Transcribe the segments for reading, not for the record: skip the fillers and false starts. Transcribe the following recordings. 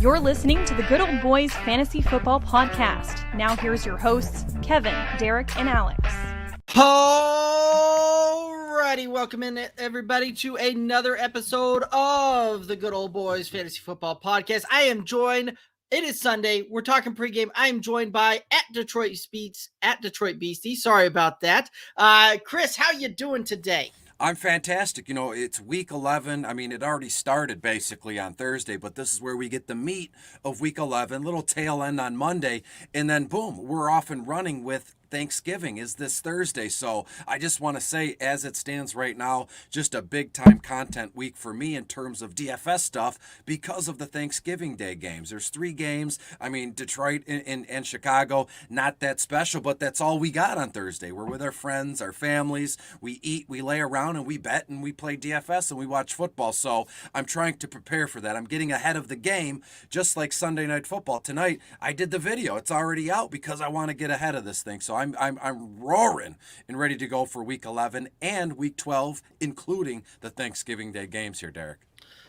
You're listening to the Good Old Boys Fantasy Football Podcast. Now here's your hosts, Kevin, Derek, and Alex. Alrighty, welcome in everybody to another episode of the Good Old Boys Fantasy Football Podcast. I am joined, it is Sunday, we're talking pregame. I am joined by @Detroit Beastie. Sorry about that. Chris, how you doing today? I'm fantastic. You know, it's week 11. I mean, it already started basically on Thursday, but this is where we get the meat of week 11, little tail end on Monday, and then boom, we're off and running with Thanksgiving is this Thursday. So I just want to say, as it stands right now, just a big time content week for me in terms of DFS stuff because of the Thanksgiving Day games. There's 3 games. I mean, Detroit and Chicago, not that special, but that's all we got on Thursday. We're with our friends, our families. We eat, we lay around, and we bet, and we play DFS, and we watch football. So I'm trying to prepare for that. I'm getting ahead of the game, just like Sunday Night Football. Tonight, I did the video. It's already out because I want to get ahead of this thing. So I'm roaring and ready to go for week 11 and week 12, including the Thanksgiving Day games here, Derek.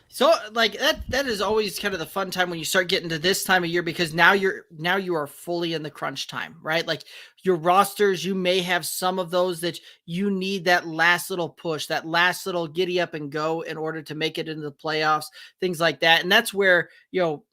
So like that is always kind of the fun time when you start getting to this time of year, because now you are fully in the crunch time, right? Like your rosters, you may have some of those that you need that last little push, that last little giddy up and go in order to make it into the playoffs, things like that. And that's where, you know,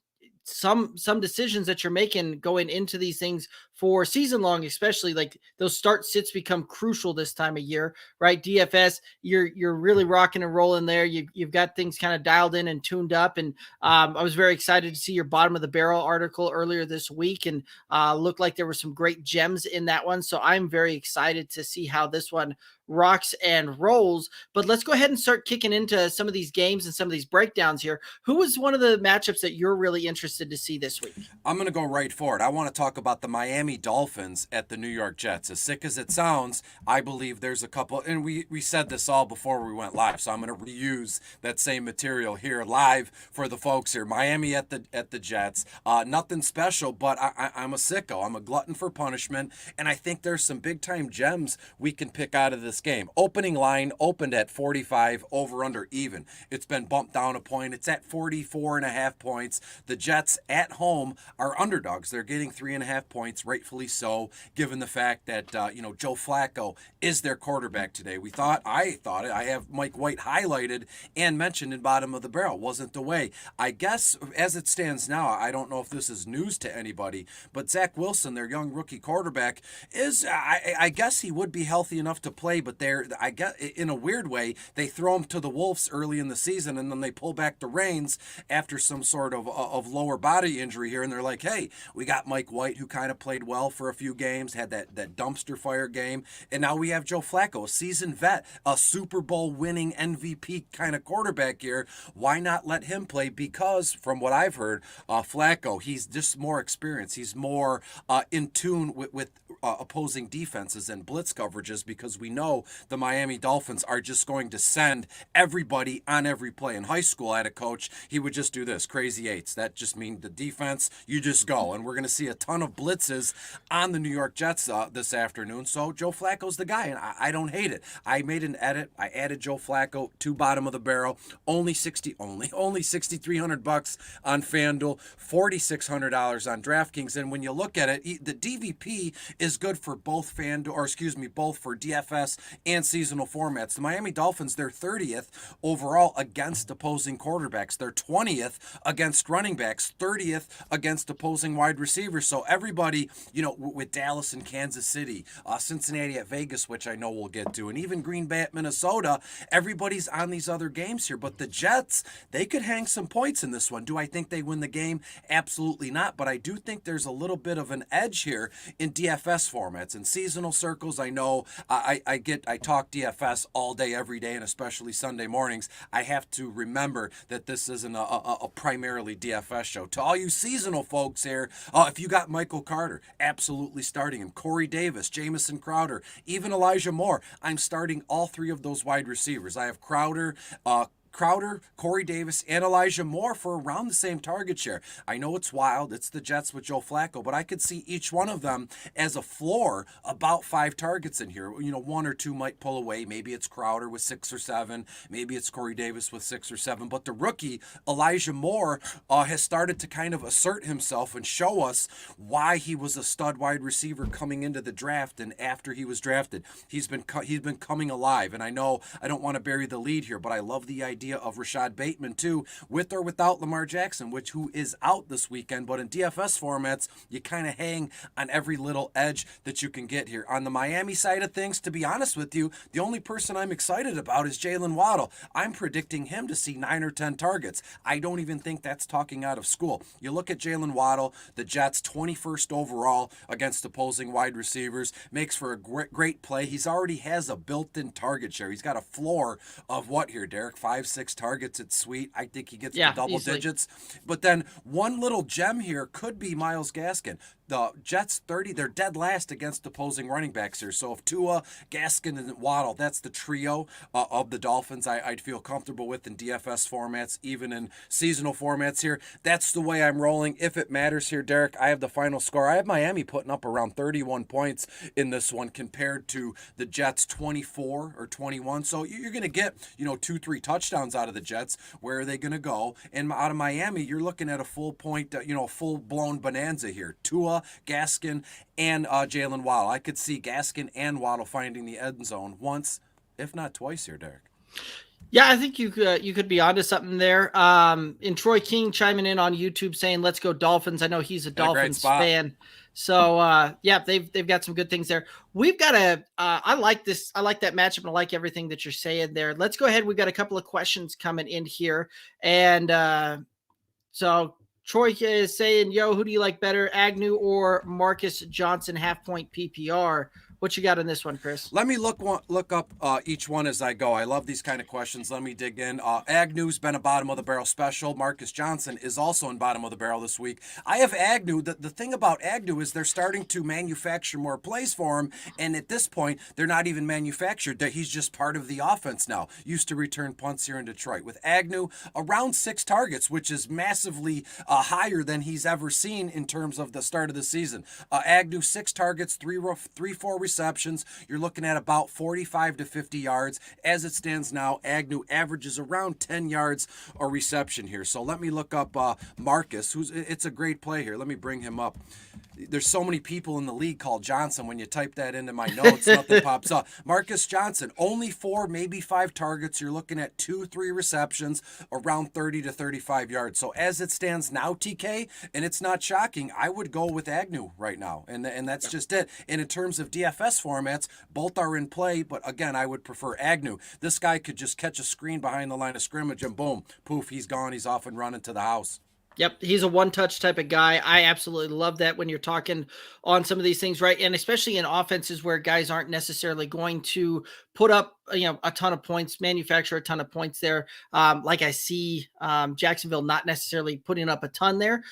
some decisions that you're making going into these things for season long, especially like those start sits become crucial this time of year, right? DFS, you're really rocking and rolling there. You've got things kind of dialed in and tuned up. And I was very excited to see your bottom of the barrel article earlier this week, and looked like there were some great gems in that one. So I'm very excited to see how this one rocks and rolls. But let's go ahead and start kicking into some of these games and some of these breakdowns here. Who was one of the matchups that you're really interested to see this week? I'm going to go right for it. I want to talk about the Miami Dolphins at the New York Jets. As sick as it sounds, I believe there's a couple, and we said this all before we went live, so I'm going to reuse that same material here live for the folks here. Miami at the Jets. Nothing special, but I'm a sicko. I'm a glutton for punishment, and I think there's some big-time gems we can pick out of this game. Opening line opened at 45, over under even. It's been bumped down a point. It's at 44.5 points. The Jets at home are underdogs. They're getting 3.5 points, rightfully so, given the fact that Joe Flacco is their quarterback today. I have Mike White highlighted and mentioned in bottom of the barrel. Wasn't the way. I guess as it stands now, I don't know if this is news to anybody, but Zack Wilson, their young rookie quarterback, is I guess he would be healthy enough to play, but I guess in a weird way, they throw him to the Wolves early in the season, and then they pull back the reins after some sort of lower body injury here, and they're like, hey, we got Mike White, who kind of played well for a few games, had that dumpster fire game, and now we have Joe Flacco, a seasoned vet, a Super Bowl winning MVP kind of quarterback here. Why not let him play? Because from what I've heard, Flacco, he's just more experienced. He's more in tune with opposing defenses and blitz coverages, because we know the Miami Dolphins are just going to send everybody on every play. In high school, I had a coach, he would just do this, crazy eights. That just means the defense, you just go. And we're going to see a ton of blitzes on the New York Jets this afternoon. So Joe Flacco's the guy, and I don't hate it. I made an edit. I added Joe Flacco to bottom of the barrel. Only $6,300 on FanDuel, $4,600 on DraftKings. And when you look at it, the DVP is good for both both for DFS and seasonal formats. The Miami Dolphins, they're 30th overall against opposing quarterbacks. They're 20th against running backs, 30th against opposing wide receivers. So everybody, with Dallas and Kansas City, Cincinnati at Vegas, which I know we'll get to, and even Green Bay at Minnesota, everybody's on these other games here. But the Jets, they could hang some points in this one. Do I think they win the game? Absolutely not. But I do think there's a little bit of an edge here in DFS formats. In seasonal circles, I know I talk DFS all day, every day, and especially Sunday mornings. I have to remember that this isn't a primarily DFS show. To all you seasonal folks here, if you got Michael Carter, absolutely starting him. Corey Davis, Jamison Crowder, even Elijah Moore, I'm starting all 3 of those wide receivers. I have Crowder, Crowder, Corey Davis, and Elijah Moore for around the same target share. I know it's wild. It's the Jets with Joe Flacco, but I could see each one of them as a floor about 5 targets in here. 1 or 2 might pull away. Maybe it's Crowder with 6 or 7. Maybe it's Corey Davis with 6 or 7. But the rookie, Elijah Moore, has started to kind of assert himself and show us why he was a stud wide receiver coming into the draft and after he was drafted. He's been coming alive. And I know I don't want to bury the lead here, but I love the idea of Rashad Bateman too, with or without Lamar Jackson, who is out this weekend. But in DFS formats, you kind of hang on every little edge that you can get here. On the Miami side of things, to be honest with you, the only person I'm excited about is Jalen Waddle. I'm predicting him to see 9 or 10 targets. I don't even think that's talking out of school. You look at Jalen Waddle, the Jets 21st overall against opposing wide receivers, makes for a great play. He's already has a built-in target share. He's got a floor of what here, Derek? 5-6 targets. It's sweet. I think he gets to double digits. But then one little gem here could be Myles Gaskin. The Jets 30, they're dead last against opposing running backs here. So if Tua, Gaskin, and Waddle, that's the trio of the Dolphins I'd feel comfortable with in DFS formats, even in seasonal formats here. That's the way I'm rolling. If it matters here, Derek, I have the final score. I have Miami putting up around 31 points in this one compared to the Jets 24 or 21. So you're going to get, 2-3 touchdowns out of the Jets. Where are they going to go? And out of Miami, you're looking at a full point, full-blown bonanza here. Tua, Gaskin, and Jalen Waddle. I could see Gaskin and Waddle finding the end zone once, if not twice here, Derek. Yeah, I think you could be onto something there. And Troy King chiming in on YouTube saying, "Let's go Dolphins." I know he's a Dolphins fan. So they've got some good things there. We've got I like this. I like that matchup, and I like everything that you're saying there. Let's go ahead. We've got a couple of questions coming in here, and so Troy is saying, "Yo, who do you like better, Agnew or Marcus Johnson half-point PPR?" What you got on this one, Chris? Let me look up each one as I go. I love these kind of questions. Let me dig in. Agnew's been a bottom of the barrel special. Marcus Johnson is also in bottom of the barrel this week. I have Agnew. The thing about Agnew is they're starting to manufacture more plays for him, and at this point, they're not even manufactured. He's just part of the offense now. Used to return punts here in Detroit. With Agnew, around 6 targets, which is massively higher than he's ever seen in terms of the start of the season. Agnew, 6 targets, 4 receptions. You're looking at about 45 to 50 yards. As it stands now, Agnew averages around 10 yards a reception here. So let me look up Marcus, it's a great play here. Let me bring him up. There's so many people in the league called Johnson. When you type that into my notes, nothing pops up. Marcus Johnson, only 4, maybe 5 targets. You're looking at 2-3 receptions, around 30 to 35 yards. So as it stands now, TK, and it's not shocking, I would go with Agnew right now. And that's just it. And in terms of DFS formats, both are in play. But again, I would prefer Agnew. This guy could just catch a screen behind the line of scrimmage and boom, poof, he's gone. He's off and running to the house. Yep, he's a one-touch type of guy. I absolutely love that when you're talking on some of these things, right? And especially in offenses where guys aren't necessarily going to put up, a ton of points, manufacture a ton of points there. Like I see Jacksonville not necessarily putting up a ton there.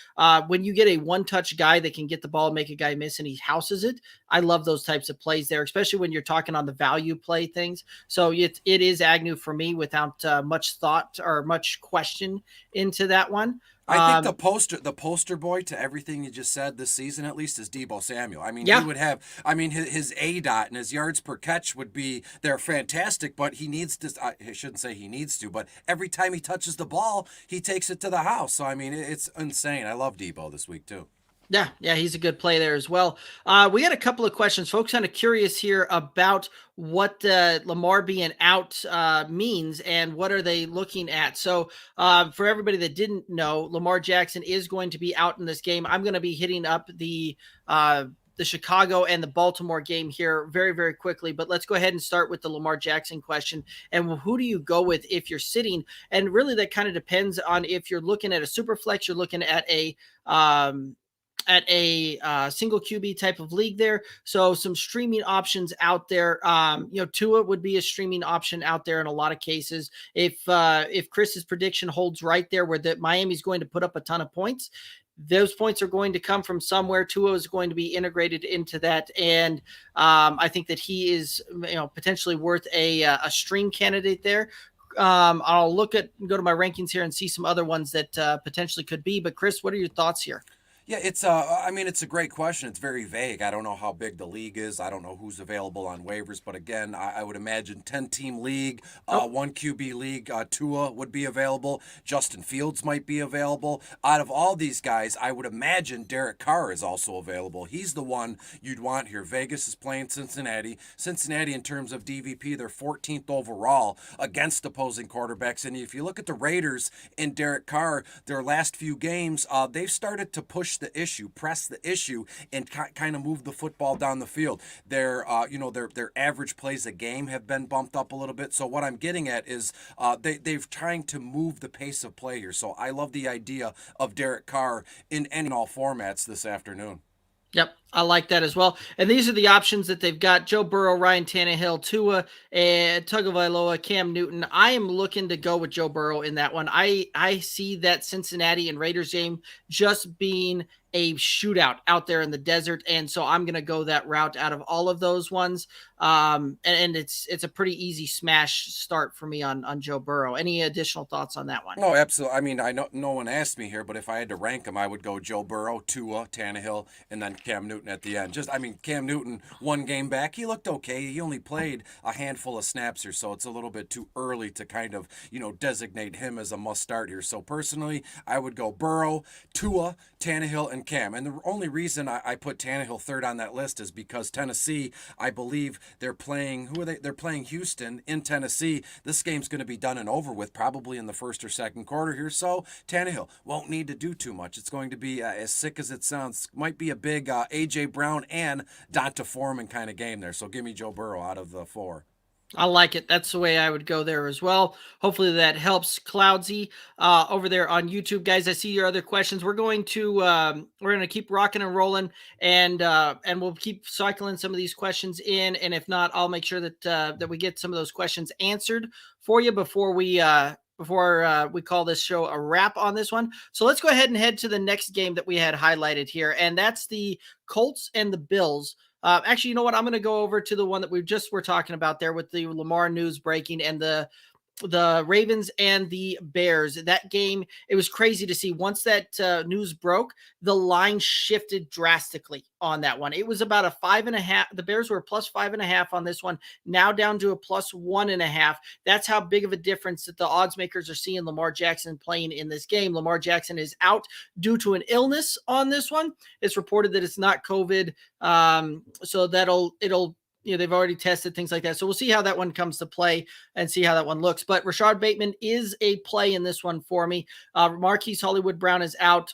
When you get a one-touch guy that can get the ball, make a guy miss, and he houses it, I love those types of plays there, especially when you're talking on the value play things. So it is Agnew for me without much thought or much question into that one. I think the poster boy to everything you just said this season, at least, is Debo Samuel. I mean, he would have, his ADOT and his yards per catch would be, they're fantastic, but he needs to, I shouldn't say he needs to, but every time he touches the ball, he takes it to the house. So, I mean, it's insane. I love Debo this week, too. Yeah, he's a good play there as well. We got a couple of questions. Folks kind of curious here about what Lamar being out means and what are they looking at. So for everybody that didn't know, Lamar Jackson is going to be out in this game. I'm going to be hitting up the Chicago and the Baltimore game here very, very quickly. But let's go ahead and start with the Lamar Jackson question. And who do you go with if you're sitting? And really that kind of depends on if you're looking at a super flex, you're looking at a single QB type of league there. So some streaming options out there. Tua would be a streaming option out there in a lot of cases. If Chris's prediction holds right there where Miami's going to put up a ton of points, those points are going to come from somewhere. Tua is going to be integrated into that. And I think that he is potentially worth a stream candidate there. I'll go to my rankings here and see some other ones that potentially could be. But Chris, what are your thoughts here? Yeah, it's a great question. It's very vague. I don't know how big the league is. I don't know who's available on waivers, but again, I would imagine 10-team league, Oh, one QB league, Tua would be available. Justin Fields might be available. Out of all these guys, I would imagine Derek Carr is also available. He's the one you'd want here. Vegas is playing Cincinnati. Cincinnati, in terms of DVP, they're 14th overall against opposing quarterbacks. And if you look at the Raiders and Derek Carr, their last few games, they've started to press the issue, and kind of move the football down the field. Their average plays a game have been bumped up a little bit. So what I'm getting at is they've trying to move the pace of play here. So I love the idea of Derek Carr in any and all formats this afternoon. yep, I like that as well. And these are the options that they've got: Joe Burrow, Ryan Tannehill, Tua, and Tagovailoa, Cam Newton. I am looking to go with Joe Burrow in that one. I see that Cincinnati and Raiders game just being a shootout out there in the desert, and so I'm going to go that route out of all of those ones. And it's a pretty easy smash start for me on Joe Burrow. Any additional thoughts on that one? No, absolutely. I mean, I know no one asked me here, but if I had to rank them, I would go Joe Burrow, Tua, Tannehill, and then Cam Newton at the end. Cam Newton, one game back, he looked okay. He only played a handful of snaps here, so it's a little bit too early to kind of, designate him as a must start here. So personally, I would go Burrow, Tua, Tannehill, and Cam. And the only reason I put Tannehill third on that list is because Tennessee, I believe they're playing, who are they? They're playing Houston in Tennessee. This game's going to be done and over with probably in the first or second quarter here. So Tannehill won't need to do too much. It's going to be, as sick as it sounds, might be a big A.J. Brown and Donta Foreman kind of game there. So give me Joe Burrow out of the four. I like it. That's the way I would go there as well. Hopefully that helps. Cloudsy over there on YouTube, guys. I see your other questions. We're going to keep rocking and rolling, and we'll keep cycling some of these questions in. And if not, I'll make sure that we get some of those questions answered for you before we call this show a wrap on this one. So let's go ahead and head to the next game that we had highlighted here, and that's the Colts and the Bills. Actually, you know what? I'm going to go over to the one that we just were talking about there with the Lamar news breaking and the Ravens and the Bears. That game, it was crazy to see. Once that news broke, the line shifted drastically on that one. It was about a 5.5. The Bears were plus 5.5 on this one, now down to a plus 1.5. That's how big of a difference that the odds makers are seeing Lamar Jackson playing in this game. Lamar Jackson is out due to an illness on this one. It's reported that it's not COVID. So it'll they've already tested things like that. So we'll see how that one comes to play and see how that one looks. But Rashad Bateman is a play in this one for me. Marquise Hollywood Brown is out.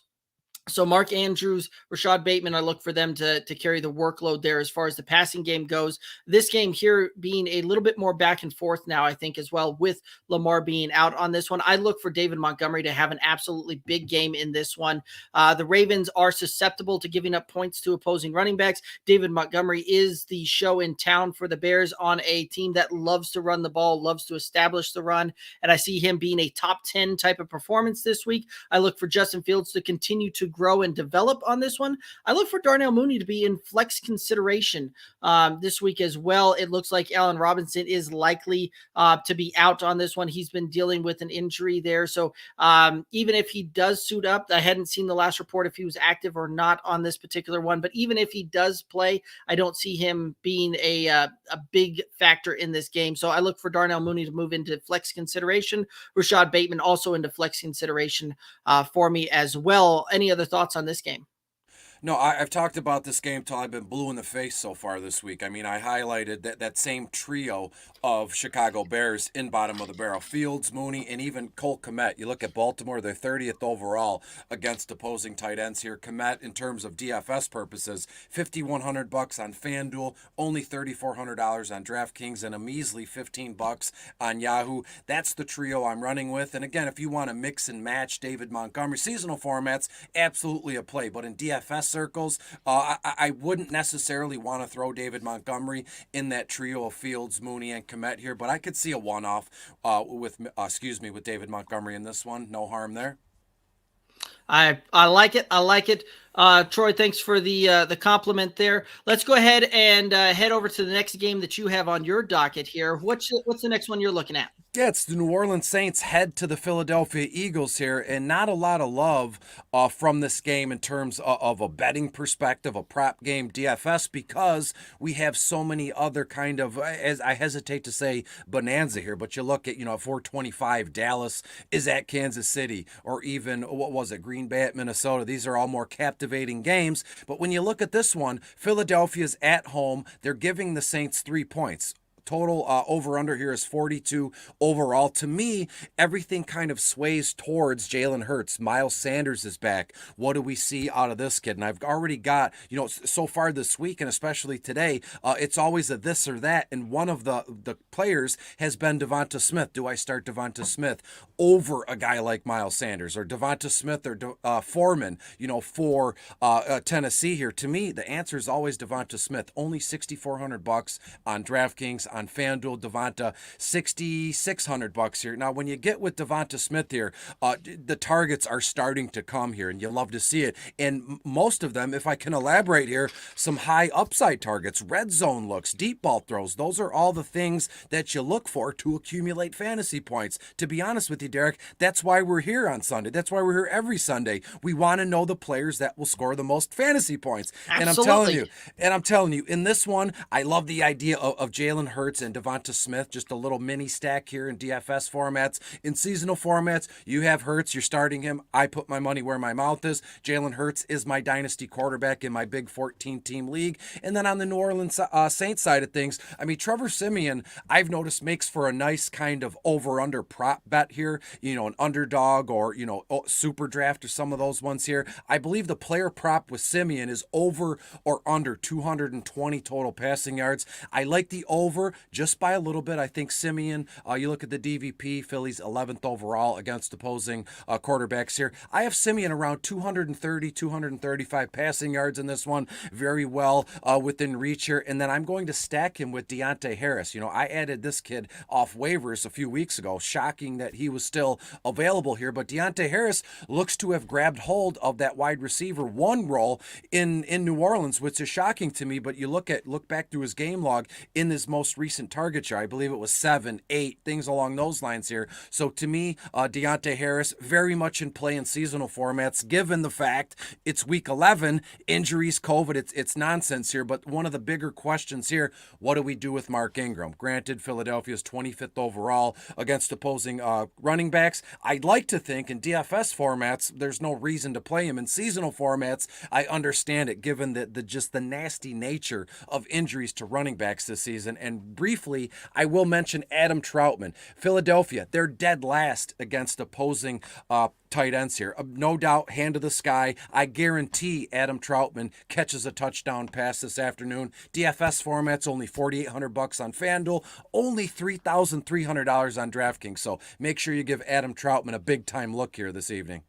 So Mark Andrews, Rashad Bateman, I look for them to carry the workload there as far as the passing game goes. This game here being a little bit more back and forth now, I think, as well, with Lamar being out on this one. I look for David Montgomery to have an absolutely big game in this one. The Ravens are susceptible to giving up points to opposing running backs. David Montgomery is the show in town for the Bears on a team that loves to run the ball, loves to establish the run, and I see him being a top 10 type of performance this week. I look for Justin Fields to continue to grow and develop on this one. I look for Darnell Mooney to be in flex consideration this week as well. It looks like Allen Robinson is likely to be out on this one. He's been dealing with an injury there. So even if he does suit up, I hadn't seen the last report if he was active or not on this particular one, but even if he does play, I don't see him being a big factor in this game. So I look for Darnell Mooney to move into flex consideration. Rashad Bateman also into flex consideration for me as well. Any other thoughts on this game? No, I've talked about this game till I've been blue in the face so far this week. I mean, I highlighted that same trio of Chicago Bears in bottom of the barrel. Fields, Mooney, and even Cole Kmet. You look at Baltimore, they're 30th overall against opposing tight ends here. Kmet, in terms of DFS purposes, $5,100 on FanDuel, only $3,400 on DraftKings, and a measly $15 on Yahoo. That's the trio I'm running with. And again, if you want to mix and match David Montgomery, seasonal formats, absolutely a play. But in DFS circles, I wouldn't necessarily want to throw David Montgomery in that trio of Fields, Mooney, and Kmet here, but I could see a one-off with David Montgomery in this one. No harm there. I like it. I like it. Troy, thanks for the compliment there. Let's go ahead and head over to the next game that you have on your docket here. What's the next one you're looking at? Yeah, it's the New Orleans Saints head to the Philadelphia Eagles here, and not a lot of love from this game in terms of a betting perspective, a prop game, DFS, because we have so many other kind of, as I hesitate to say, bonanza here. But you look at, 425, Dallas is at Kansas City, or even what was it, Green Bay at Minnesota. These are all more captivating games. But when you look at this one, Philadelphia's at home. They're giving the Saints 3 points. Total over under here is 42 overall. To me, everything kind of sways towards Jalen Hurts. Miles Sanders is back. What do we see out of this kid? And I've already got, so far this week and especially today, it's always a this or that. And one of the players has been Devonta Smith. Do I start Devonta Smith over a guy like Miles Sanders, or Devonta Smith or Foreman, for Tennessee here? To me, the answer is always Devonta Smith. Only $6,400 on DraftKings. On FanDuel, Devonta, $6,600 here. Now, when you get with Devonta Smith here, the targets are starting to come here, and you love to see it. And most of them, if I can elaborate here, some high upside targets, red zone looks, deep ball throws. Those are all the things that you look for to accumulate fantasy points. To be honest with you, Derek, that's why we're here on Sunday. That's why we're here every Sunday. We want to know the players that will score the most fantasy points. Absolutely. And I'm telling you, in this one, I love the idea of Jalen Hurts and Devonta Smith, just a little mini stack here in DFS formats. In seasonal formats, you have Hurts, you're starting him. I put my money where my mouth is. Jalen Hurts is my dynasty quarterback in my big 14-team league. And then on the New Orleans Saints side of things, Trevor Siemian, I've noticed, makes for a nice kind of over-under prop bet here, an underdog or, super draft or some of those ones here. I believe the player prop with Siemian is over or under 220 total passing yards. I like the over just by a little bit. I think Siemian, you look at the DVP, Phillies 11th overall against opposing quarterbacks here. I have Siemian around 230, 235 passing yards in this one, very well within reach here. And then I'm going to stack him with Deonte Harris. I added this kid off waivers a few weeks ago. Shocking that he was still available here, but Deonte Harris looks to have grabbed hold of that wide receiver one role in New Orleans, which is shocking to me. But you look back through his game log in his most recent target share. I believe it was 7, 8, things along those lines here. So to me, Deonte Harris very much in play in seasonal formats, given the fact it's week 11, injuries, COVID, it's nonsense here. But one of the bigger questions here, what do we do with Mark Ingram? Granted, Philadelphia's 25th overall against opposing running backs. I'd like to think in DFS formats, there's no reason to play him. In seasonal formats, I understand it, given the nasty nature of injuries to running backs this season. And briefly, I will mention Adam Troutman. Philadelphia, they're dead last against opposing tight ends here. No doubt, hand to the sky. I guarantee Adam Troutman catches a touchdown pass this afternoon. DFS formats, only $4,800 on FanDuel, only $3,300 on DraftKings. So make sure you give Adam Troutman a big time look here this evening.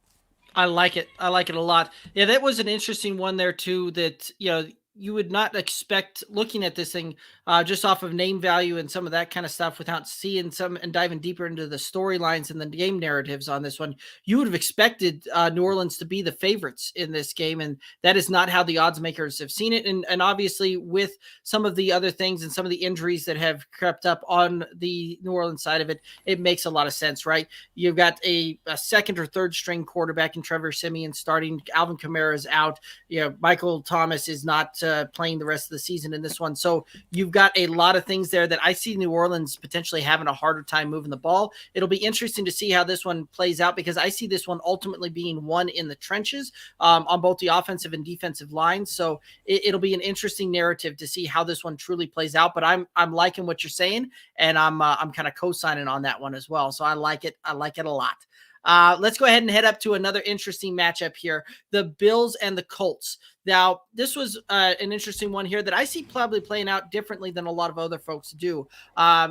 I like it. I like it a lot. Yeah, that was an interesting one there too, that, you would not expect, looking at this thing just off of name value and some of that kind of stuff, without seeing some and diving deeper into the storylines and the game narratives on this one. You would have expected New Orleans to be the favorites in this game, and that is not how the odds makers have seen it. And obviously, with some of the other things and some of the injuries that have crept up on the New Orleans side of it, it makes a lot of sense, right? You've got a second or third string quarterback in Trevor Siemian starting. Alvin Kamara is out. Michael Thomas is not playing the rest of the season in this one. So you've got a lot of things there that I see New Orleans potentially having a harder time moving the ball. It'll be interesting to see how this one plays out, because I see this one ultimately being won in the trenches on both the offensive and defensive lines. So it'll be an interesting narrative to see how this one truly plays out. But I'm liking what you're saying, and I'm kind of co-signing on that one as well. So I like it. I like it a lot. Let's go ahead and head up to another interesting matchup here. The Bills and the Colts. Now, this was an interesting one here that I see probably playing out differently than a lot of other folks do.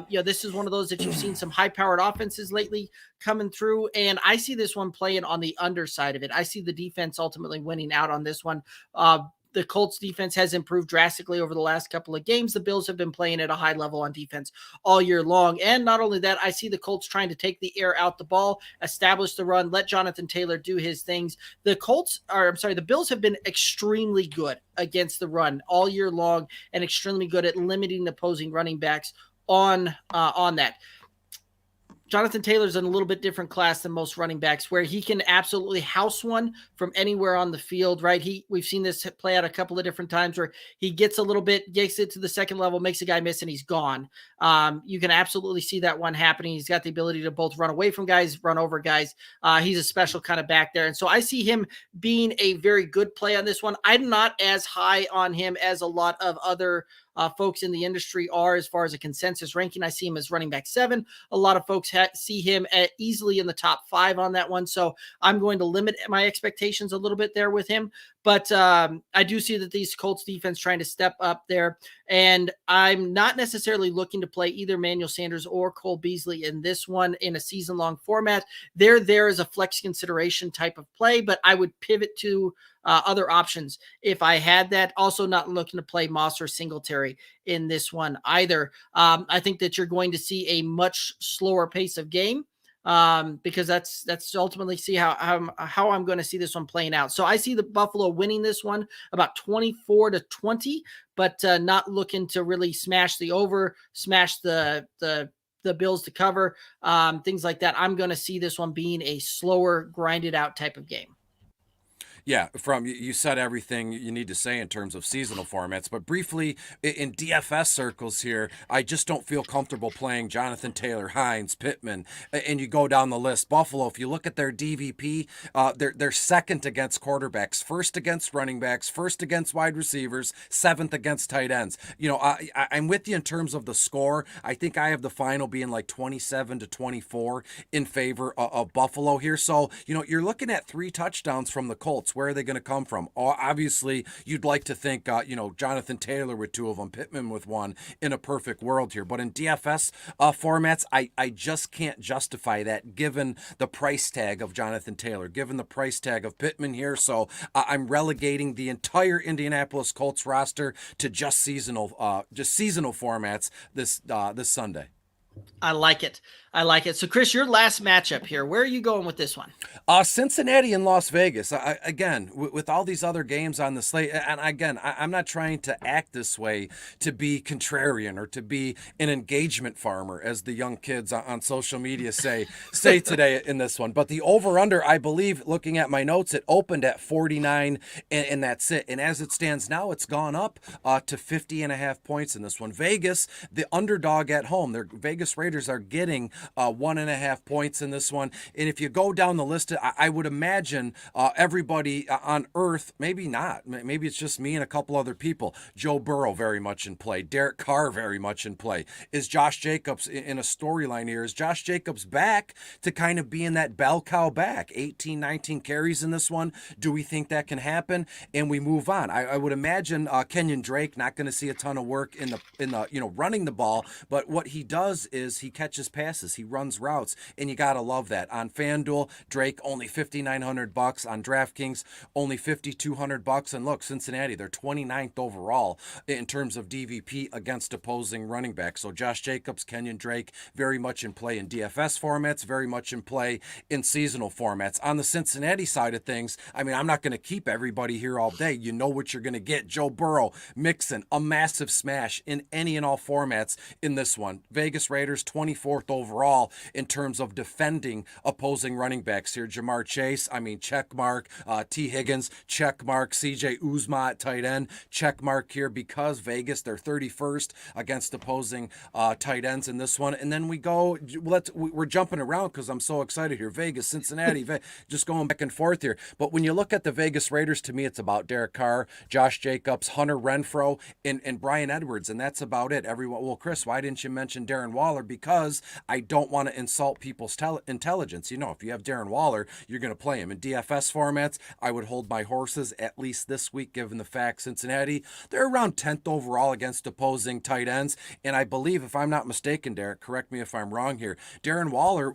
This is one of those that you've seen some high-powered offenses lately coming through, and I see this one playing on the underside of it. I see the defense ultimately winning out on this one. the Colts defense has improved drastically over the last couple of games. The Bills have been playing at a high level on defense all year long. And not only that, I see the Colts trying to take the air out the ball, establish the run, let Jonathan Taylor do his things. The Bills have been extremely good against the run all year long and extremely good at limiting the opposing running backs on that. Jonathan Taylor's in a little bit different class than most running backs, where he can absolutely house one from anywhere on the field, right? We've seen this play out a couple of different times where he gets it to the second level, makes a guy miss, and he's gone. You can absolutely see that one happening. He's got the ability to both run away from guys, run over guys. He's a special kind of back there. And so I see him being a very good play on this one. I'm not as high on him as a lot of other folks in the industry are as far as a consensus ranking. I see him as running back 7. A lot of folks see him easily in the top 5 on that one. So I'm going to limit my expectations a little bit there with him. But I do see that these Colts defense trying to step up there. And I'm not necessarily looking to play either Manuel Sanders or Cole Beasley in this one in a season-long format. They're there as a flex consideration type of play, but I would pivot to other options if I had that. Also not looking to play Moss or Singletary in this one either. I think that you're going to see a much slower pace of game because that's ultimately see how I'm going to see this one playing out. So I see the Buffalo winning this one about 24-20, but not looking to really smash the over, smash the Bills to cover, things like that. I'm going to see this one being a slower, grinded out type of game. Yeah, you said everything you need to say in terms of seasonal formats, but briefly in DFS circles here, I just don't feel comfortable playing Jonathan Taylor, Hines, Pittman, and you go down the list. Buffalo, if you look at their DVP, they're second against quarterbacks, first against running backs, first against wide receivers, 7th against tight ends. I'm with you in terms of the score. I think I have the final being like 27-24 in favor of Buffalo here. So, you're looking at 3 touchdowns from the Colts. Where are they going to come from? Obviously, you'd like to think, Jonathan Taylor with 2 of them, Pittman with 1 in a perfect world here. But in DFS formats, I just can't justify that given the price tag of Jonathan Taylor, given the price tag of Pittman here. So I'm relegating the entire Indianapolis Colts roster to just seasonal formats this Sunday. I like it. So, Chris, your last matchup here. Where are you going with this one? Cincinnati and Las Vegas. Again, with all these other games on the slate, and again, I'm not trying to act this way to be contrarian or to be an engagement farmer, as the young kids on social media say today in this one. But the over-under, I believe, looking at my notes, it opened at 49, and that's it. And as it stands now, it's gone up to 50.5 points in this one. Vegas, the underdog at home, their Vegas Raiders are getting 1.5 points in this one. And if you go down the list, I would imagine everybody on earth, maybe not, maybe it's just me and a couple other people. Joe Burrow very much in play. Derek Carr very much in play. Is Josh Jacobs in a storyline here? Is Josh Jacobs back to kind of being that bell cow back? 18, 19 carries in this one. Do we think that can happen? And we move on. I would imagine Kenyon Drake not going to see a ton of work in the running the ball, but what he does is he catches passes. He runs routes, and you gotta love that. On FanDuel, Drake only $5,900. On DraftKings, only $5,200. And look, Cincinnati, they're 29th overall in terms of DVP against opposing running backs. So Josh Jacobs, Kenyon Drake, very much in play in DFS formats, very much in play in seasonal formats. On the Cincinnati side of things, I'm not going to keep everybody here all day. You know what you're going to get. Joe Burrow, Mixon, a massive smash in any and all formats in this one. Vegas Raiders, 24th overall in terms of defending opposing running backs here. Jamar Chase, check mark. T. Higgins, check mark. CJ Uzma at tight end, check mark here because Vegas, they're 31st against opposing tight ends in this one. And then we're jumping around because I'm so excited here. Vegas, Cincinnati, just going back and forth here. But when you look at the Vegas Raiders, to me, it's about Derek Carr, Josh Jacobs, Hunter Renfrow, and Brian Edwards, and that's about it. Well, Chris, why didn't you mention Darren Waller? Waller because I don't want to insult people's intelligence. You know, if you have Darren Waller, you're going to play him. In DFS formats, I would hold my horses at least this week, given the fact Cincinnati, they're around 10th overall against opposing tight ends. And I believe, if I'm not mistaken, Derek, correct me if I'm wrong here, Darren Waller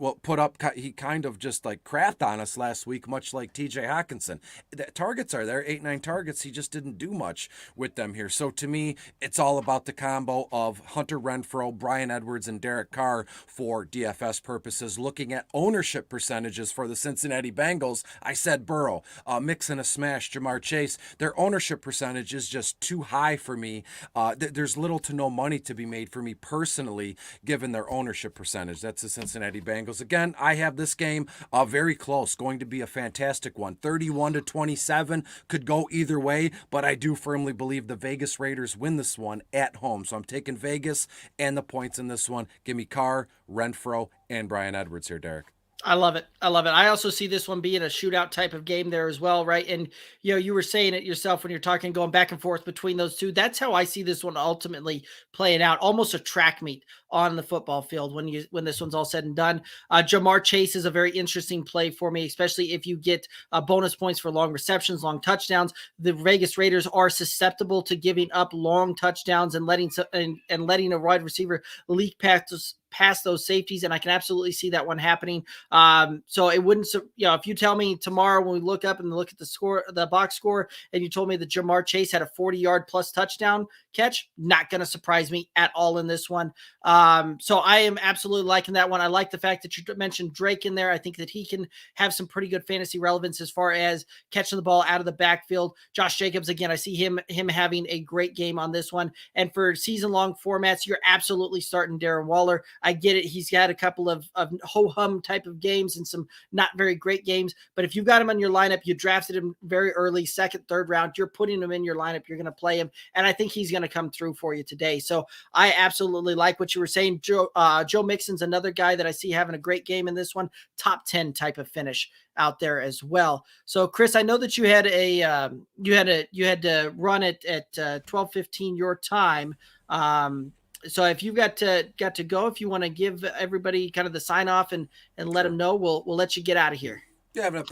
he kind of just like crapped on us last week, much like TJ Hawkinson. The targets are there, 8-9 targets. He just didn't do much with them here. So to me, it's all about the combo of Hunter Renfrow, Bryan Edwards, and Derek Carr for DFS purposes. Looking at ownership percentages for the Cincinnati Bengals, I said Burrow, mix and a smash, Jamar Chase. Their ownership percentage is just too high for me. There's little to no money to be made for me personally, given their ownership percentage. That's the Cincinnati Bengals. Again, I have this game very close, going to be a fantastic one. 31-27 could go either way, but I do firmly believe the Vegas Raiders win this one at home. So I'm taking Vegas and the points in this one. Give me Carr, Renfrow, and Bryan Edwards here, Derek. I love it. I love it. I also see this one being a shootout type of game there as well, right? And, you know, you were saying it yourself when you're talking, going back and forth between those two. That's how I see this one ultimately playing out, almost a track meet on the football field when this one's all said and done. Jamar Chase is a very interesting play for me, especially if you get bonus points for long receptions, long touchdowns. The Vegas Raiders are susceptible to giving up long touchdowns and letting a wide receiver leak past those safeties, and I can absolutely see that one happening. So it wouldn't, if you tell me tomorrow when we look up and look at the score, the box score, and you told me that Jamar Chase had a 40-yard plus touchdown catch, not going to surprise me at all in this one. So I am absolutely liking that one. I like the fact that you mentioned Drake in there. I think that he can have some pretty good fantasy relevance as far as catching the ball out of the backfield. Josh Jacobs, again, I see him having a great game on this one. And for season-long formats, you're absolutely starting Darren Waller. I get it. He's got a couple of ho-hum type of games and some not very great games. But if you've got him on your lineup, you drafted him very early, second, third round, you're putting him in your lineup. You're going to play him. And I think he's going to come through for you today. So I absolutely like what you were saying. Joe Mixon's another guy that I see having a great game in this one. Top 10 type of finish out there as well. So Chris, I know that you had you had to run it at 12:15 your time. So if you've got to go, if you want to give everybody kind of the sign off and let them know, we'll let you get out of here. Yeah, I'm having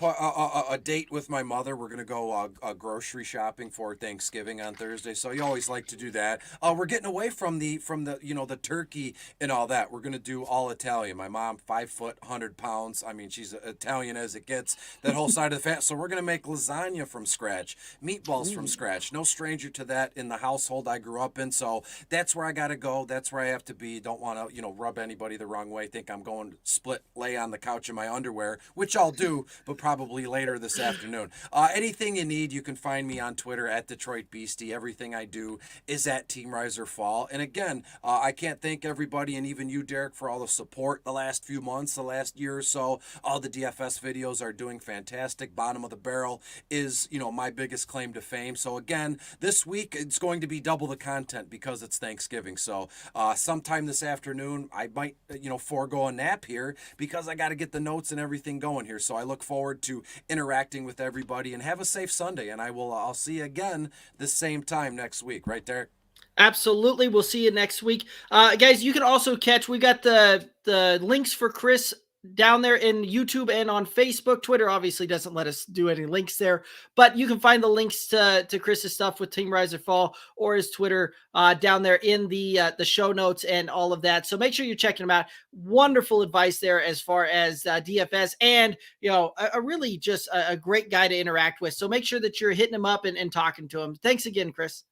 a date with my mother. We're going to go grocery shopping for Thanksgiving on Thursday. So you always like to do that. We're getting away from the the turkey and all that. We're going to do all Italian. My mom, 5 foot, 100 pounds. I mean, she's Italian as it gets. That whole side of the family. So we're going to make lasagna from scratch, meatballs from scratch. No stranger to that in the household I grew up in. So that's where I got to go. That's where I have to be. Don't want to rub anybody the wrong way. Think I'm going to lay on the couch in my underwear, which I'll do, but probably later this afternoon. Anything you need, you can find me on Twitter at Detroit Beastie. Everything I do is at Team Riser Fall. And again, I can't thank everybody, and even you, Derek, for all the support the last few months, the last year or so. All the DFS videos are doing fantastic. Bottom of the barrel is, my biggest claim to fame. So again, this week it's going to be double the content because it's Thanksgiving. So sometime this afternoon, I might, forego a nap here because I got to get the notes and everything going here. So I look forward to interacting with everybody, and have a safe Sunday. And I'll see you again the same time next week, right, Derek? Absolutely. We'll see you next week. Guys, you can also we got the links for Chris down there in YouTube and on Facebook. Twitter obviously doesn't let us do any links there, but you can find the links to Chris's stuff with Team Riser Fall or his Twitter down there in the show notes and all of that. So make sure you're checking them out. Wonderful advice there as far as DFS, and a really just a great guy to interact with. So make sure that you're hitting him up and talking to him. Thanks again, Chris.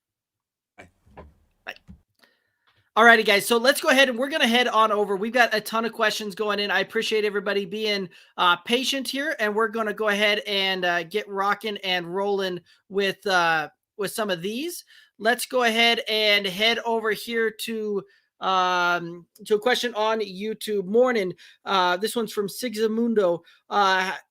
Bye. All righty, guys. So let's go ahead and we're going to head on over. We've got a ton of questions going in. I appreciate everybody being patient here, and we're going to go ahead and get rocking and rolling with some of these. Let's go ahead and head over here to a question on YouTube. Morning. This one's from Sigzamundo.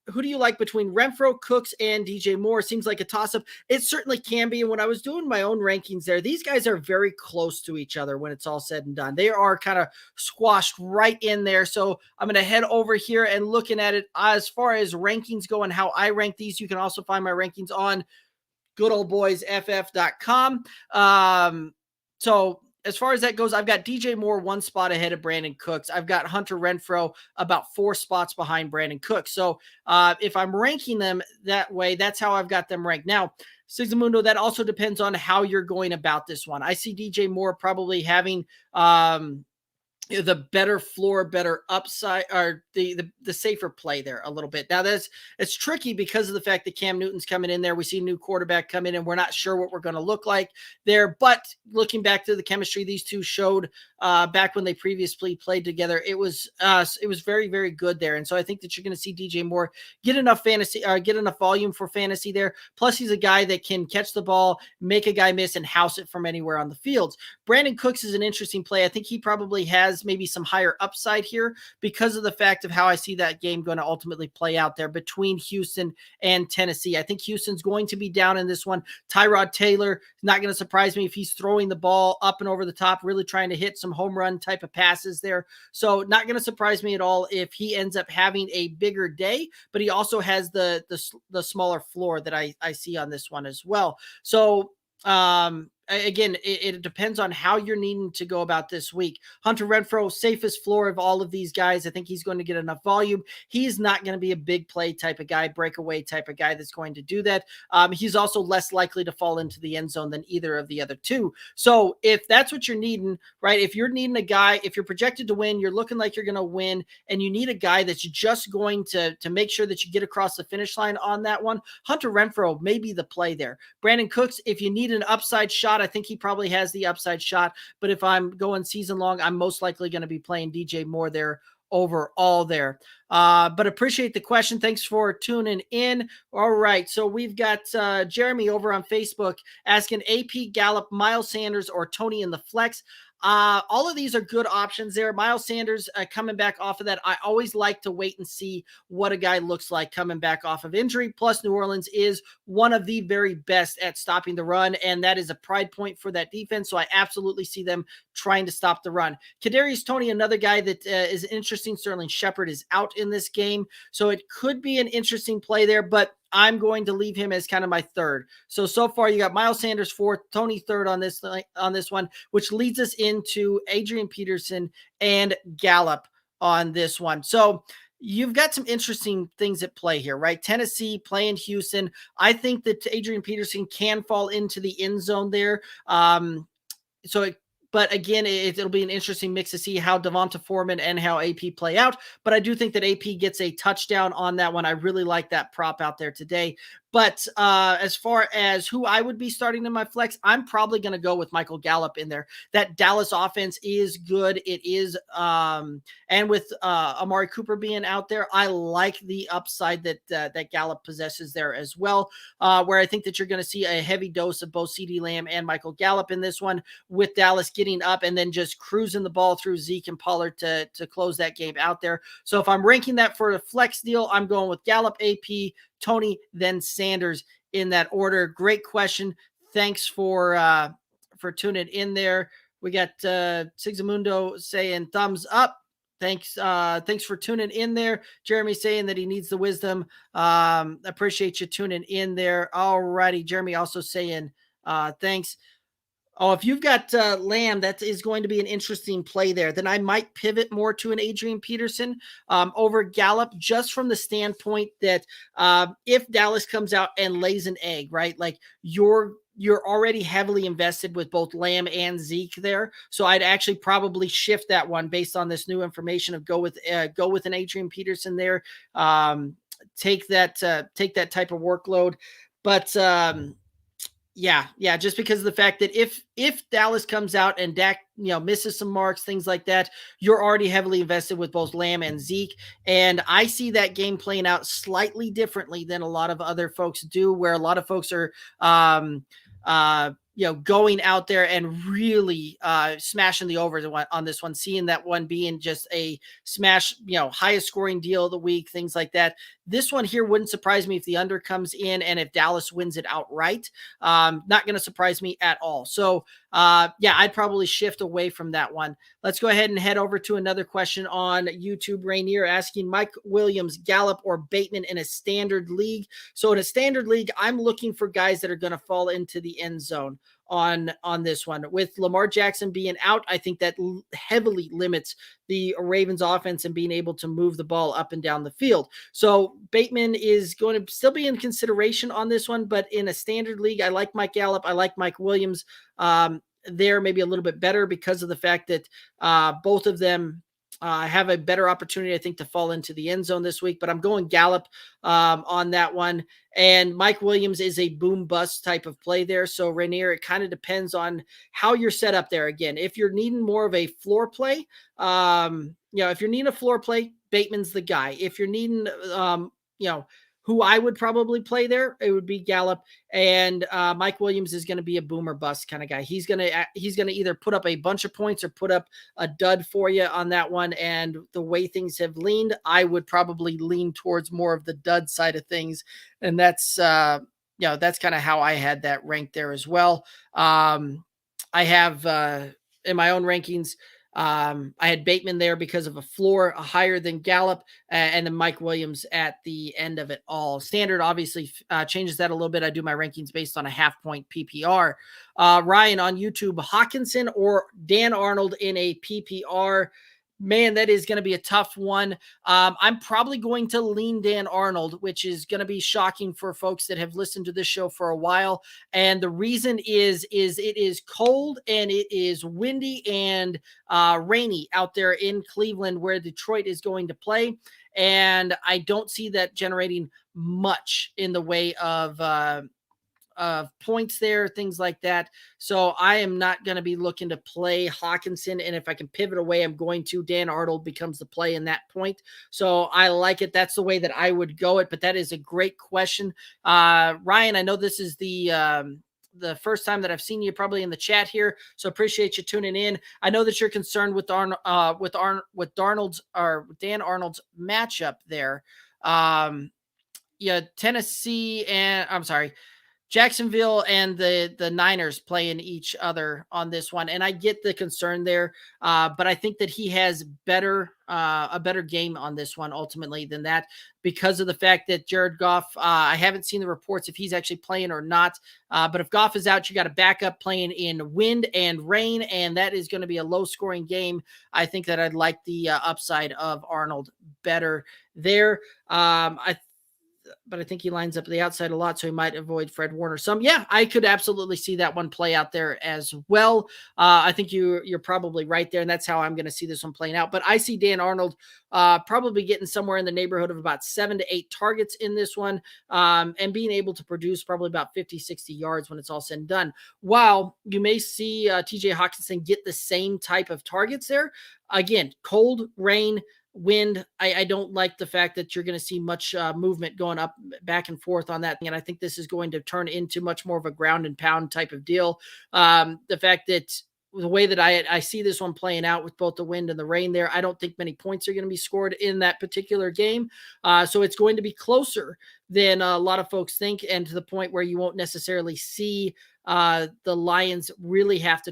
Who do you like between Renfrow, Cooks, and DJ Moore? Seems like a toss-up. It certainly can be. And when I was doing my own rankings there, these guys are very close to each other when it's all said and done. They are kind of squashed right in there. So I'm going to head over here and looking at it as far as rankings go and how I rank these. You can also find my rankings on goodoldboysff.com. So as far as that goes, I've got DJ Moore 1 spot ahead of Brandon Cooks. I've got Hunter Renfrow about 4 spots behind Brandon Cooks. So if I'm ranking them that way, that's how I've got them ranked. Now, Sigmundo, that also depends on how you're going about this one. I see DJ Moore probably having the better floor, better upside, or the safer play there a little bit. Now it's tricky because of the fact that Cam Newton's coming in there. We see a new quarterback come in, and we're not sure what we're going to look like there. But looking back to the chemistry these two showed back when they previously played together, it was very, very good there. And so I think that you're going to see DJ Moore get enough volume for fantasy there. Plus, he's a guy that can catch the ball, make a guy miss, and house it from anywhere on the fields. Brandon Cooks is an interesting play. I think he probably has maybe some higher upside here because of the fact of how I see that game going to ultimately play out there between Houston and Tennessee. I think Houston's going to be down in this one. Tyrod Taylor, not going to surprise me if he's throwing the ball up and over the top, really trying to hit some home run type of passes there. So not going to surprise me at all if he ends up having a bigger day, but he also has the smaller floor that I see on this one as well. So again, it depends on how you're needing to go about this week. Hunter Renfrow, safest floor of all of these guys. I think he's going to get enough volume. He's not going to be a big play type of guy, breakaway type of guy that's going to do that. He's also less likely to fall into the end zone than either of the other two. So if that's what you're needing, right? If you're needing a guy, if you're projected to win, you're looking like you're going to win, and you need a guy that's just going to make sure that you get across the finish line on that one, Hunter Renfrow may be the play there. Brandon Cooks, if you need an upside shot, I think he probably has the upside shot. But if I'm going season long, I'm most likely going to be playing DJ Moore there overall there. But appreciate the question. Thanks for tuning in. All right. So we've got Jeremy over on Facebook asking AP, Gallup, Miles Sanders, or Tony in the flex. All of these are good options there. Miles Sanders coming back off of that. I always like to wait and see what a guy looks like coming back off of injury. Plus, New Orleans is one of the very best at stopping the run, and that is a pride point for that defense. So I absolutely see them trying to stop the run. Kadarius Toney, another guy that is interesting. Sterling Shepard is out in this game, so it could be an interesting play there, but I'm going to leave him as kind of my third. So far you got Miles Sanders fourth, Toney third on this one, which leads us into Adrian Peterson and Gallup on this one. So you've got some interesting things at play here, right? Tennessee playing Houston. I think that Adrian Peterson can fall into the end zone there. But again, it'll be an interesting mix to see how Devonta Foreman and how AP play out. But I do think that AP gets a touchdown on that one. I really like that prop out there today. But as far as who I would be starting in my flex, I'm probably going to go with Michael Gallup in there. That Dallas offense is good. It is, and with Amari Cooper being out there, I like the upside that Gallup possesses there as well. Where I think that you're going to see a heavy dose of both CeeDee Lamb and Michael Gallup in this one, with Dallas getting up and then just cruising the ball through Zeke and Pollard to close that game out there. So if I'm ranking that for a flex deal, I'm going with Gallup, AP, Toney, then Sanders in that order. Great question. Thanks for tuning in there. We got Sigmundo saying thumbs up. Thanks for tuning in there. Jeremy saying that he needs the wisdom. Appreciate you tuning in there. All righty. Jeremy also saying thanks. Oh, if you've got Lamb, that is going to be an interesting play there. Then I might pivot more to an Adrian Peterson over Gallup, just from the standpoint that if Dallas comes out and lays an egg, right? Like you're already heavily invested with both Lamb and Zeke there. So I'd actually probably shift that one based on this new information of go with an Adrian Peterson there. Take that type of workload. But yeah, just because of the fact that if Dallas comes out and Dak, misses some marks, things like that, you're already heavily invested with both Lamb and Zeke. And I see that game playing out slightly differently than a lot of other folks do, where a lot of folks are, going out there and really smashing the overs on this one, seeing that one being just a smash, highest scoring deal of the week, things like that. This one here wouldn't surprise me if the under comes in and if Dallas wins it outright. Not going to surprise me at all. So, I'd probably shift away from that one. Let's go ahead and head over to another question on YouTube. Rainier asking Mike Williams, Gallup, or Bateman in a standard league. So in a standard league, I'm looking for guys that are going to fall into the end zone on this one. With Lamar Jackson being out, I think that heavily limits the Ravens offense and being able to move the ball up and down the field. So Bateman is going to still be in consideration on this one, but in a standard league, I like Mike Gallup. I like Mike Williams. There maybe a little bit better because of the fact that both of them have a better opportunity, I think, to fall into the end zone this week, but I'm going Gallup on that one. And Mike Williams is a boom bust type of play there. So Rainier, it kind of depends on how you're set up there. Again, if you're needing more of a floor play, if you're needing a floor play, Bateman's the guy. If you're needing, who I would probably play there, it would be Gallup. And Mike Williams is going to be a boomer bust kind of guy. He's going to either put up a bunch of points or put up a dud for you on that one. And the way things have leaned, I would probably lean towards more of the dud side of things. And that's kind of how I had that ranked there as well. I have in my own rankings, I had Bateman there because of a floor higher than Gallup, and then Mike Williams at the end of it all. Standard obviously changes that a little bit. I do my rankings based on a half-point PPR. Ryan on YouTube, Hawkinson or Dan Arnold in a PPR? Man, that is going to be a tough one. I'm probably going to lean Dan Arnold, which is going to be shocking for folks that have listened to this show for a while. And the reason is it is cold and it is windy and rainy out there in Cleveland where Detroit is going to play. And I don't see that generating much in the way of points there, things like that. So I am not going to be looking to play Hawkinson. And if I can pivot away, I'm going to. Dan Arnold becomes the play in that point. So I like it. That's the way that I would go it. But that is a great question. Ryan, I know this is the first time that I've seen you probably in the chat here. So appreciate you tuning in. I know that you're concerned with Dan Arnold's matchup there. Tennessee and I'm sorry, Jacksonville and the Niners playing each other on this one. And I get the concern there, but I think that he has a better game on this one ultimately than that because of the fact that Jared Goff, I haven't seen the reports if he's actually playing or not, but if Goff is out, you got a backup playing in wind and rain, and that is going to be a low-scoring game. I think that I'd like the upside of Arnold better there. But I think he lines up to the outside a lot, so he might avoid Fred Warner some. Yeah, I could absolutely see that one play out there as well. I think you're probably right there, and that's how I'm going to see this one playing out. But I see Dan Arnold probably getting somewhere in the neighborhood of about 7 to 8 targets in this one, and being able to produce probably about 50, 60 yards when it's all said and done. While you may see TJ Hawkinson get the same type of targets there, again, cold, rain, wind. I don't like the fact that you're going to see much movement going up back and forth on that thing. And I think this is going to turn into much more of a ground and pound type of deal. The fact that the way that I see this one playing out with both the wind and the rain there, I don't think many points are going to be scored in that particular game. So it's going to be closer than a lot of folks think, and to the point where you won't necessarily see the Lions really have to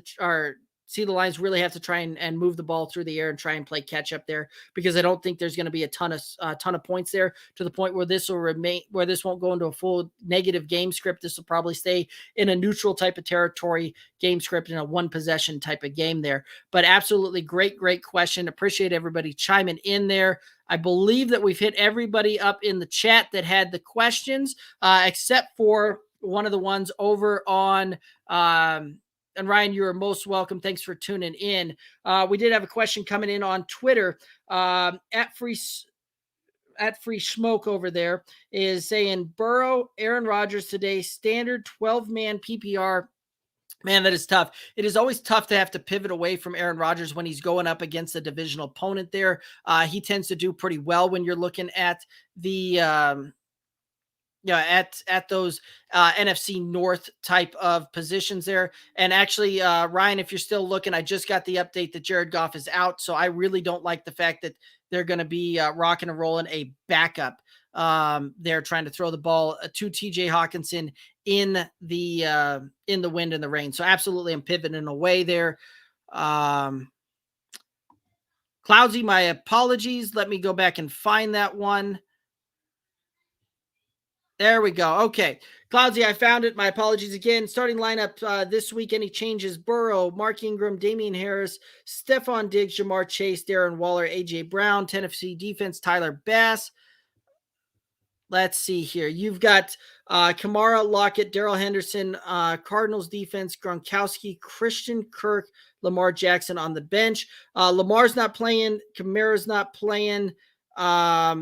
try and move the ball through the air and try and play catch up there, because I don't think there's going to be a ton of points there, to the point where this won't go into a full negative game script. This will probably stay in a neutral type of territory game script in a one possession type of game there. But absolutely great question. Appreciate everybody chiming in there. I believe that we've hit everybody up in the chat that had the questions, except for one of the ones over on, and Ryan, you are most welcome. Thanks for tuning in. We did have a question coming in on Twitter. At Free Smoke over there is saying, Burrow, Aaron Rodgers today, standard 12-man PPR. Man, that is tough. It is always tough to have to pivot away from Aaron Rodgers when he's going up against a divisional opponent there. He tends to do pretty well when you're looking at the at those NFC North type of positions there. And actually, Ryan, if you're still looking, I just got the update that Jared Goff is out. So I really don't like the fact that they're going to be rocking and rolling a backup. They're trying to throw the ball to TJ Hawkinson in the wind and the rain. So absolutely, I'm pivoting away there. Cloudsy, my apologies. Let me go back and find that one. There we go. Okay. Cloudsy, I found it. My apologies again. Starting lineup this week, any changes? Burrow, Mark Ingram, Damian Harris, Stephon Diggs, Jamar Chase, Darren Waller, A.J. Brown, Tennessee defense, Tyler Bass. Let's see here. You've got Kamara, Lockett, Darrell Henderson, Cardinals defense, Gronkowski, Christian Kirk, Lamar Jackson on the bench. Lamar's not playing. Kamara's not playing. Gronk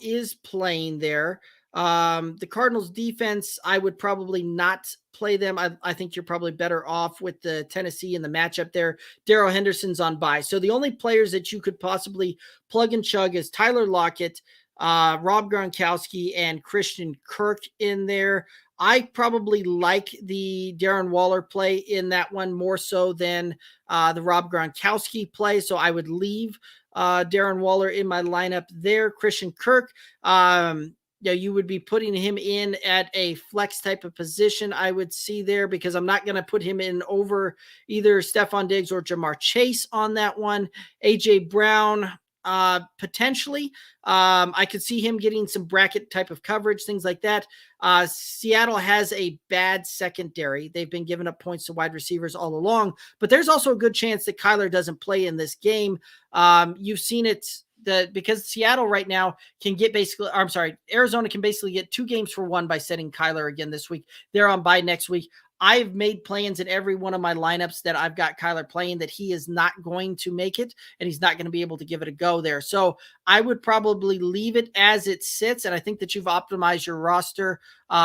is playing there. The Cardinals defense, I would probably not play them. I think you're probably better off with the Tennessee and the matchup there. Darrell Henderson's on bye. So the only players that you could possibly plug and chug is Tyler Lockett, Rob Gronkowski, and Christian Kirk in there. I probably like the Darren Waller play in that one more so than the Rob Gronkowski play. So I would leave Darren Waller in my lineup there. Christian Kirk, you would be putting him in at a flex type of position, I would see there, because I'm not going to put him in over either Stephon Diggs or Jamar Chase on that one. A.J. Brown, potentially. I could see him getting some bracket type of coverage, things like that. Seattle has a bad secondary. They've been giving up points to wide receivers all along, but there's also a good chance that Kyler doesn't play in this game. You've seen it because Seattle right now can get Arizona can basically get 2 games for 1 by setting Kyler again this week. They're on bye next week. I've made plans in every one of my lineups that I've got Kyler playing that he is not going to make it and he's not going to be able to give it a go there. So I would probably leave it as it sits. And I think that you've optimized your roster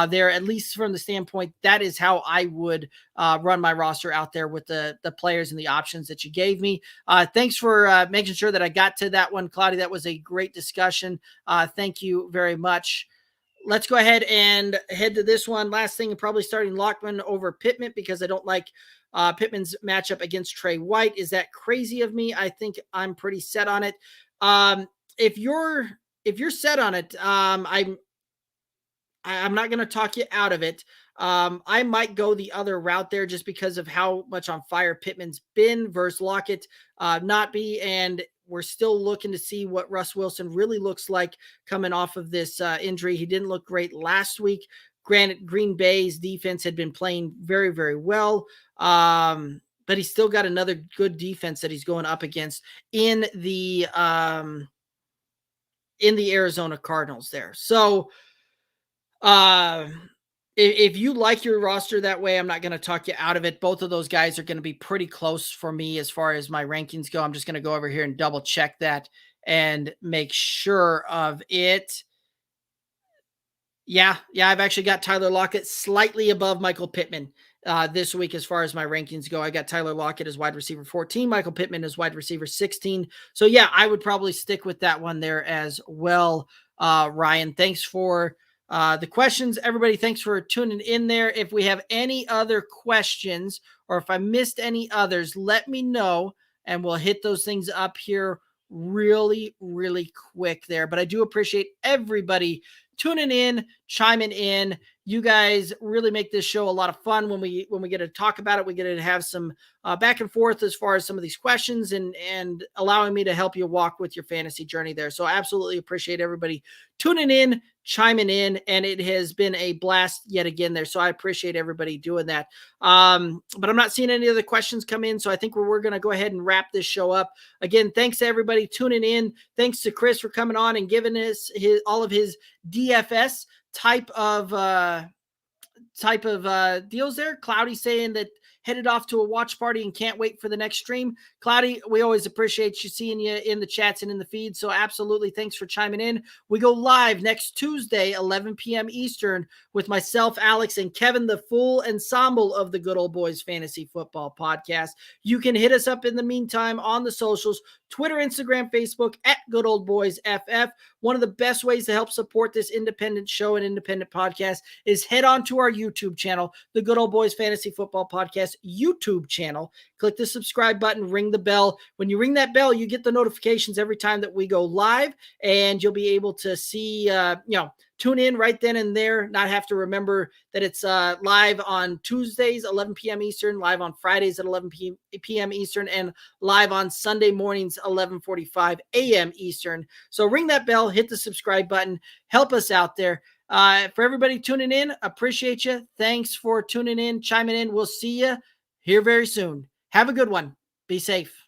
there, at least from the standpoint, that is how I would run my roster out there with the players and the options that you gave me. Thanks for making sure that I got to that one, Claudia. That was a great discussion. Thank you very much. Let's go ahead and head to this one. Last thing, probably starting Lockman over Pittman because I don't like Pittman's matchup against Trey White. Is that crazy of me? I think I'm pretty set on it. If you're set on it, I'm not going to talk you out of it. I might go the other route there just because of how much on fire Pittman's been versus Lockett not be, and we're still looking to see what Russ Wilson really looks like coming off of this injury. He didn't look great last week. Granted, Green Bay's defense had been playing very, very well, but he's still got another good defense that he's going up against in the Arizona Cardinals there. So if you like your roster that way, I'm not going to talk you out of it. Both of those guys are going to be pretty close for me as far as my rankings go. I'm just going to go over here and double check that and make sure of it. Yeah, I've actually got Tyler Lockett slightly above Michael Pittman this week as far as my rankings go. I got Tyler Lockett as wide receiver 14, Michael Pittman as wide receiver 16. So yeah, I would probably stick with that one there as well. Ryan, thanks for the questions. Everybody, thanks for tuning in there. If we have any other questions or if I missed any others, let me know and we'll hit those things up here really, really quick there. But I do appreciate everybody tuning in, chiming in. You guys really make this show a lot of fun when we get to talk about it. We get to have some back and forth as far as some of these questions and allowing me to help you walk with your fantasy journey there. So absolutely appreciate everybody tuning in, chiming in, and it has been a blast yet again there. So I appreciate everybody doing that. But I'm not seeing any other questions come in. So I think we're going to go ahead and wrap this show up. Again, thanks to everybody tuning in. Thanks to Chris for coming on and giving us all of his DFS type of deals there. Cloudy saying that headed off to a watch party and can't wait for the next stream. Cloudy, we always appreciate you seeing you in the chats and in the feed. So absolutely, thanks for chiming in. We go live next Tuesday, 11 p.m. Eastern, with myself, Alex, and Kevin, the full ensemble of the Good Old Boys Fantasy Football Podcast. You can hit us up in the meantime on the socials, Twitter, Instagram, Facebook, at Good Old Boys FF. One of the best ways to help support this independent show and independent podcast is head on to our YouTube channel, the Good Old Boys Fantasy Football Podcast YouTube channel. Click the subscribe button, ring the bell. When you ring that bell, you get the notifications every time that we go live, and you'll be able to see, tune in right then and there, not have to remember that it's live on Tuesdays, 11 p.m. Eastern, live on Fridays at 11 p.m. Eastern, and live on Sunday mornings, 11:45 a.m. Eastern. So ring that bell, hit the subscribe button, help us out there. For everybody tuning in, appreciate you. Thanks for tuning in, chiming in. We'll see you here very soon. Have a good one. Be safe.